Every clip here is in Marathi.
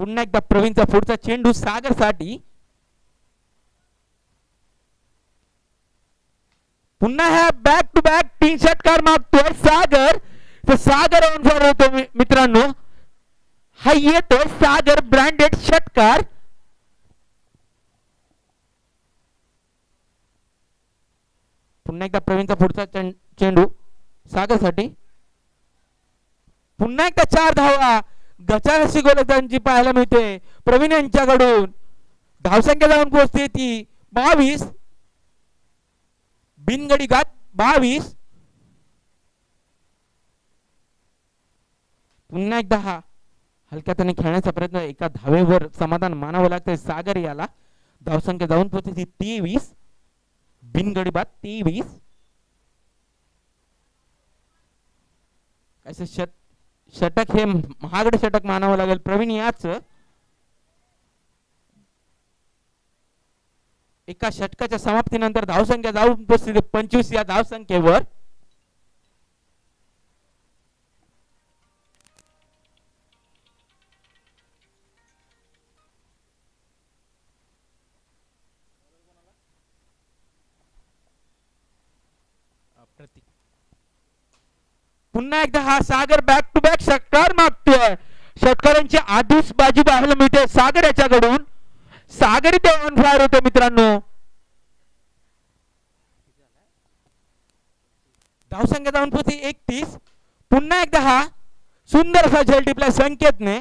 पुन्हा एकदा प्रवीणचा पुढचा चेंडू सागर साठी. पुन्हा हा बॅक टू बॅक 3 षटकार मागतोय सागर. तर सागर ऑन फॉर होतो मित्रांनो. हा येतोय सागर ब्रँडेड षटकार. पुन्हा एकदा प्रवीणचा पुढचा चेंडू सागर साठी. पुन्हा एकदा 4 धावा गचारशी गोलंदाजी पाहायला मिळते प्रवीण यांच्याकडून. धावसंख्या जाऊन पोहोचते ती 22. बिनगडी घात 22. पुन्हा एकदा हा हलक्या त्याने खेळण्याचा प्रयत्न. एका धावेवर समाधान मानावं लागतंय सागर याला. धावसंख्या जाऊन पोहोचते ती 23. बिनगडी बाद 23. कैसे षटक हे महागडे षटक मानावं लागेल प्रवीण याच. एका षटकाच्या समाप्तीनंतर धावसंख्या जाऊन पोहोचते 25 या धावसंख्येवर. पुन्हा एकदा हा सागर बॅक टू बॅक षटकार मागतोय. षटकारांची आधीच बाजी पाहायला मिळते सागर याच्याकडून. सागरी ते ऑन फायर होते मित्रांनो. धावसंख्या जाऊन पोहोचते 31. पुन्हा एकदा हा सुंदर असा झेल टिपला संकेतने.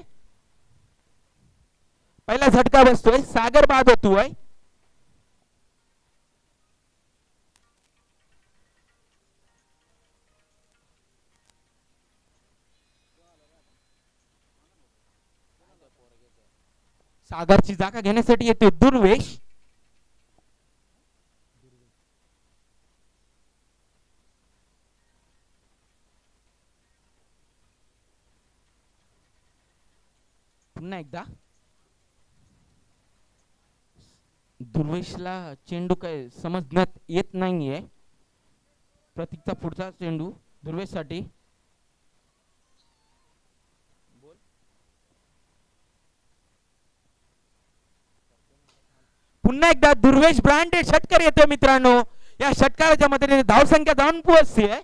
पहिला झटका बसतोय सागर बाद होतोय. सागरची जागा घेण्यासाठी येते दुर्वेश. पुन्हा एकदा दुर्वेशला चेंडू काय समजण्यात येत नाहीये. प्रतीकचा पुढचा चेंडू दुर्वेश साठी. पुन्हा एकदा दुर्वेश ब्रँडेड षटकार येतो मित्रांनो. या षटकाराच्या मदतीने धावसंख्या जाऊन पोहोचते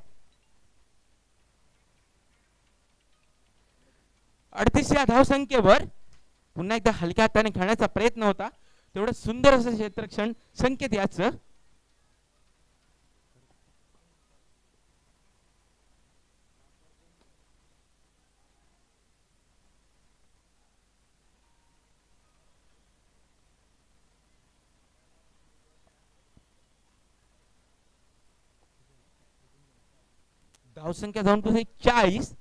38 या धावसंख्येवर. पुन्हा एकदा हलक्या हाताने खेळण्याचा प्रयत्न होता. तेवढं सुंदर असं क्षेत्ररक्षण संकेत याचं. धावसंख्या जाऊन पोहोचली 40.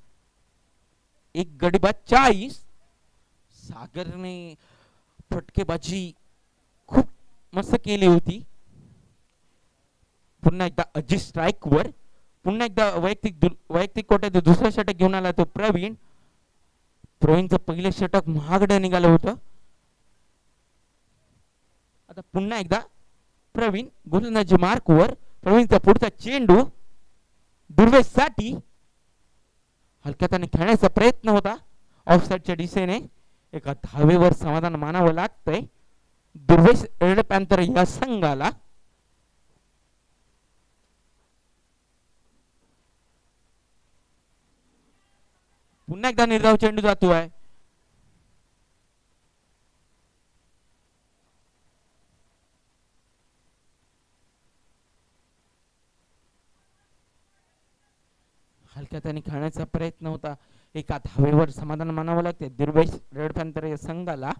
एक गडीबाद 40. सागरने फटकेबाजी खूप मस्त केली होती. पुन्हा एकदा अजित स्ट्राइक वर. पुन्हा एकदा वैयक्तिक कोट्यात दुसरा षटक घेऊन आला तो प्रवीण. प्रवीणचं पहिले षटक महागडं निघालं होतं. आता पुन्हा एकदा प्रवीण गोलंदाजी मार्क वर. प्रवीणचा पुढचा चेंडू दुर्वेश साठी. हलक्याने खेळण्याचा प्रयत्न होता ऑफसाइडच्या दिशेने. एका धावेवर समाधान मानावं लागतंय दुर्वेश रेड पॅन्थर या संघाला. पुन्हा एकदा निर्धाव चेंडू जातोय. हलक्या त्याने खेळण्याचा प्रयत्न होता. एका धावेवर समाधान मानावं लागते दुर्वेश रेड पॅन्थर या संघाला.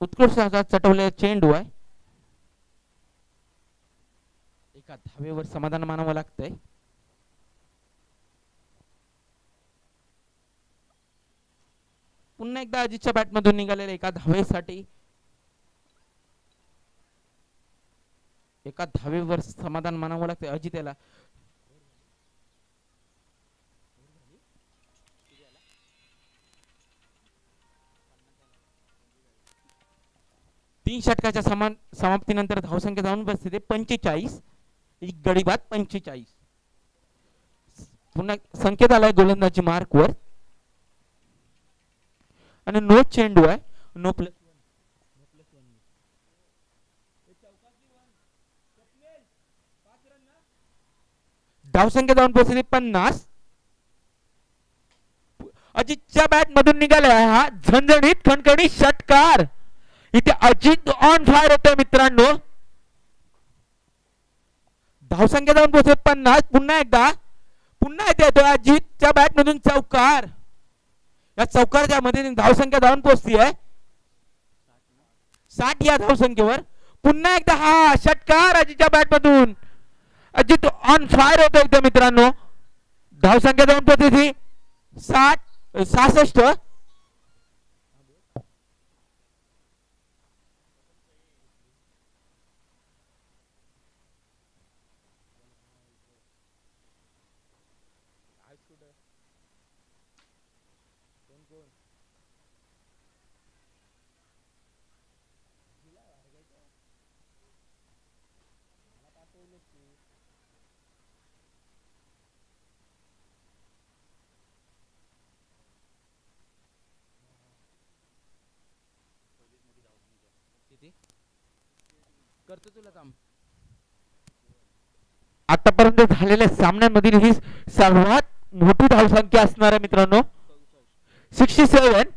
उत्कृष्ट असा चटवलेला चेंडू आहे. एका धावेवर समाधान मानावं लागतंय. पुन्हा एकदा अजितच्या बॅट मधून निघालेल्या एका धावेसाठी. एका धावेवर समाधान मानावं लागते अजित याला. तीन षटकाच्या समाप्तीनंतर धावसंख्या जाऊन बसते 45. एक गडी बाद 45. पुन्हा संकेत आलाय गोलंदाजी मार्कवर आणि नो चेंडू आहे. नो प्लस धावसंख्या जाऊन पोहोचली 50. अजितच्या बॅट मधून निघाला हा झणझणीत खणखणीत षटकार. इथे अजित ऑन फायर होतोय मित्रांनो. धावसंख्या जाऊन पोहोचली 50. पुन्हा एकदा येतोय अजितच्या बॅट मधून चौकार. या चौकारच्या मध्ये धावसंख्या जाऊन पोहोचती आहे 60 या धावसंख्येवर. पुन्हा एकदा हा षटकार अजितच्या बॅट मधून. अजित ऑन फायर होतो एकदा मित्रांनो. धावसंख्या जाऊन पोहोचली 66. करतो तुला काम. आतापर्यंत झालेल्या सामन्यांमधील ही सर्वात मोठी धावसंख्या असणार आहे मित्रांनो. 67.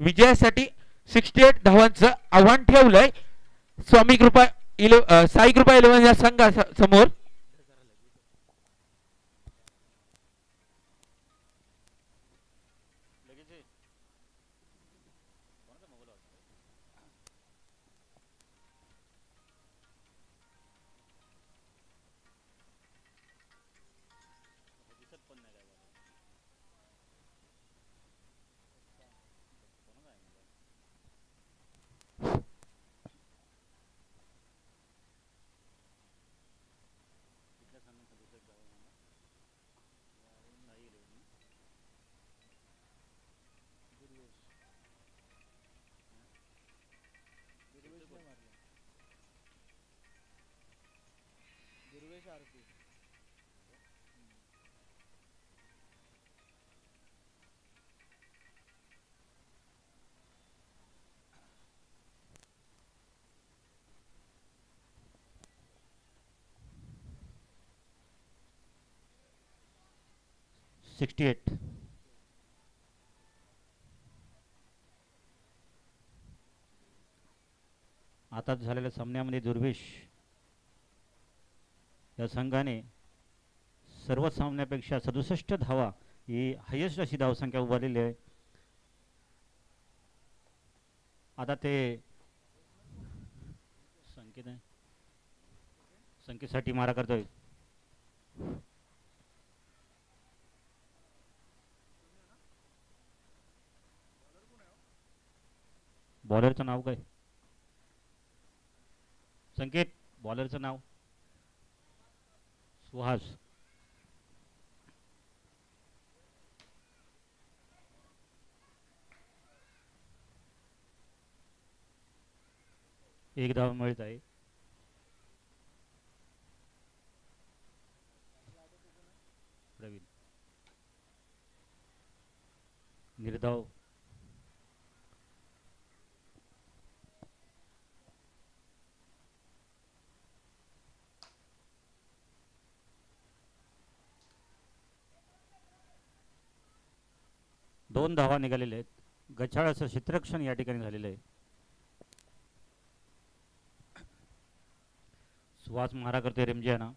विजयासाठी 68 धावांचं आव्हान ठेवलंय स्वामी कृपा साई कृपा 11 या संघा समोर. आता झालेल्या सामन्यामध्ये दुर्वेश या संघाने सर्व सामन्यापेक्षा 67 धावा ही हायेस्ट अशी धावसंख्या उभारलेली आहे. आता ते संकेतसाठी मारा करतोय. बॉलरचं नाव काय? संकेत, बॉलरचं नाव? सुहास. एक धाव मिळत आहे. प्रवीण निर्धाव. दोन धावा निघालेले आहेत. गचाळ असं क्षेत्ररक्षण या ठिकाणी झालेलं आहे. सुहास मारा करते रिमझाना.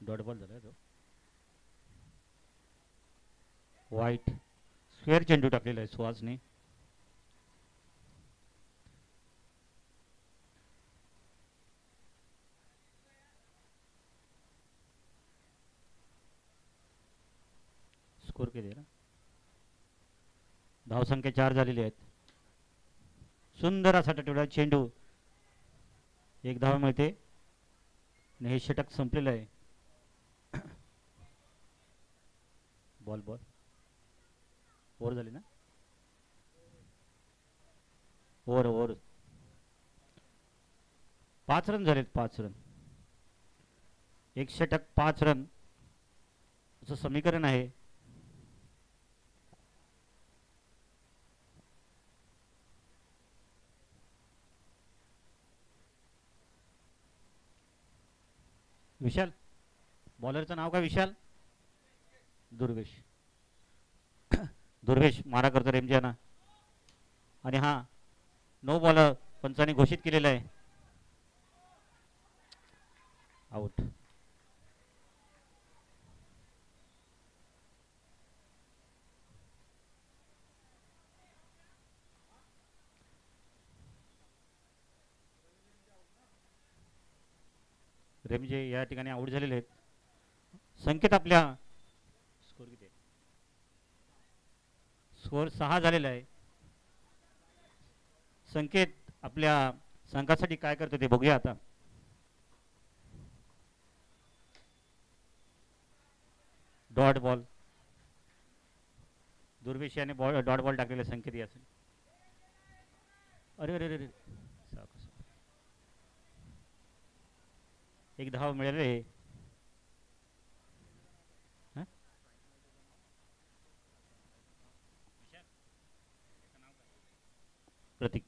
डॉट बॉल झाला तो. वाईट स्क्वेअर चेंडू टाकलेला आहे सुहासने. स्कोर किती ना? धावसंख्या 4 झालेली आहेत. सुंदर असा टटवला चेंडू. एक धाव मिळते आणि हे षटक संपलेलं आहे. बॉल बॉल ओव्हर झाली ना. ओव्हर ओव्हर 5 रन झालेत. 5 रन. एक षटक 5 रन असं समीकरण आहे. विशाल बॉलरचं नाव काय? विशाल दुर्वेश. दुर्वेश मारा करतो रेमजाना. आणि हा नो बॉलर पंचांनी घोषित केलेला आहे. आउट. रेमजे या ठिकाणी आउट झालेले आहेत. संकेत आपल्या स्कोर किती आहे? स्कोर 6 झालेला आहे. संकेत आपल्या संघासाठी काय करतो ते बघूया आता. Dot ball. दुर्वेश याने बॉल डॉट बॉल टाकलेला संकेत यासाठी. अरे अरे अरे एक धाव मिळाले. प्रतीक.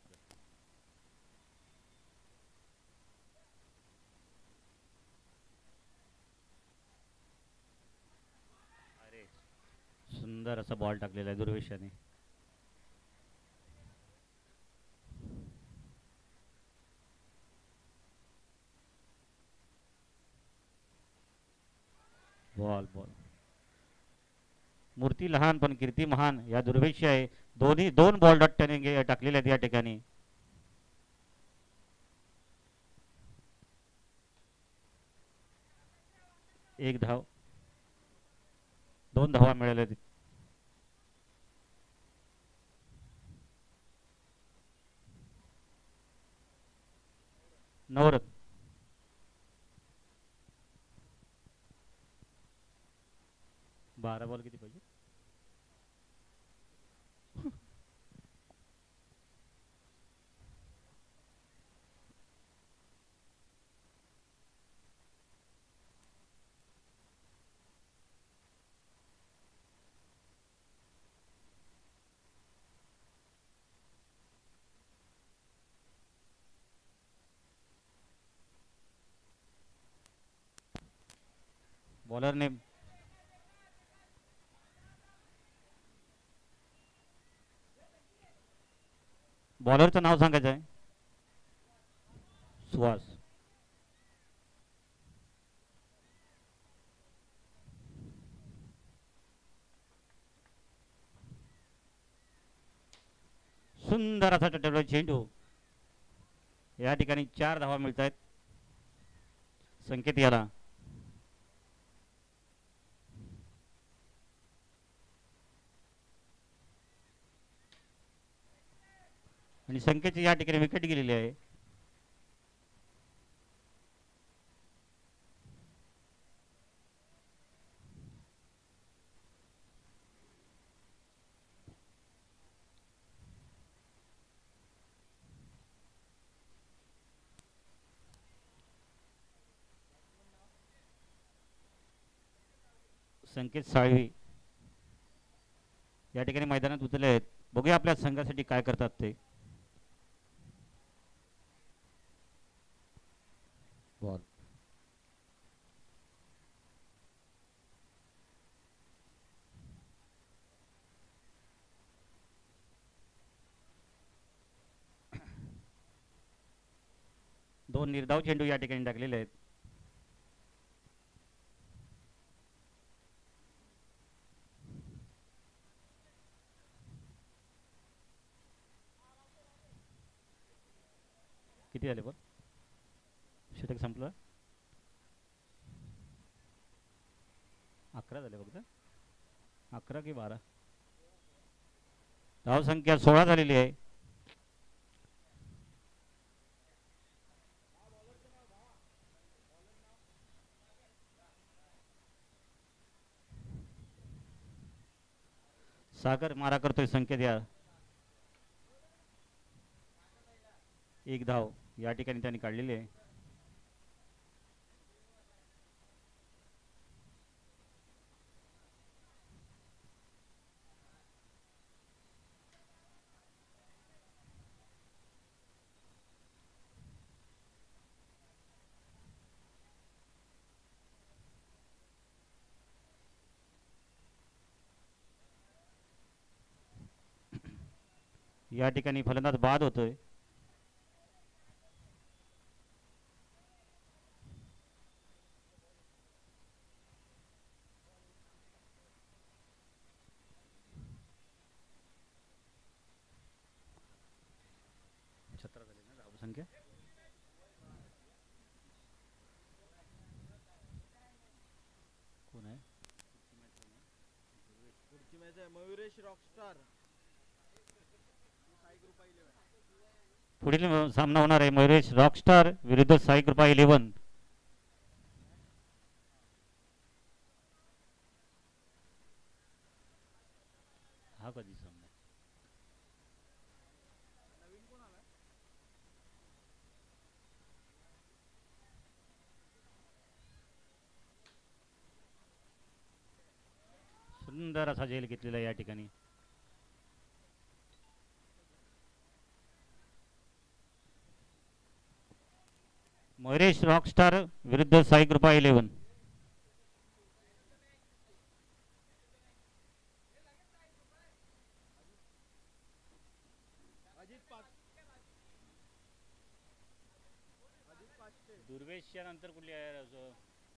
अरे सुंदर असा बॉल टाकलेला आहे दुर्वेशाने. Ball ball. मूर्ती लहान पण कीर्ती महान या दुर्वेशी आहे. दोन्ही 2 बॉल डॉटने टाकलेले आहेत या ठिकाणी. एक धाव. 2 धावा मिळाल्या. 9 रन. 12 बॉल किती पाहिजे? बॉलरने बॉलरचं नाव सांगायचं आहे. सुहास. सुंदर असा चटकदार चेंडू. या ठिकाणी 4 धावा मिळत आहेत संकेत याला. आणि संकेतची या ठिकाणी विकेट गेलेली आहे. संकेत साळवी या ठिकाणी मैदानात उतरले आहेत. बघूया आपल्या संघासाठी काय करतात ते. बॉल. दोन निर्धाव चेंडू या ठिकाणी टाकलेले आहेत. किती झाले बॉल? षटक संपलं. 11 झाले फक्त. 11 की 12. धाव संख्या 16 झालेली आहे. सागर मारा करतोय संकेत या. एक धाव या ठिकाणी त्यांनी काढलेली आहे. या ठिकाणी फलंदाज बाद होतोय. छत्रा झाली ना धावसंख्या. कोण आहे पुढची मॅच आहे मयुरेश रॉकस्टार. पुढील सामना होणार आहे मयुरेश रॉकस्टार विरुद्ध साई कृपा 11. हा कधी सामना सुंदर असा झेल घेतलेला या ठिकाणी. मयुरेश रॉकस्टार विरुद्ध साई कृपा 11. दुर्वेश नंतर कुठली आहे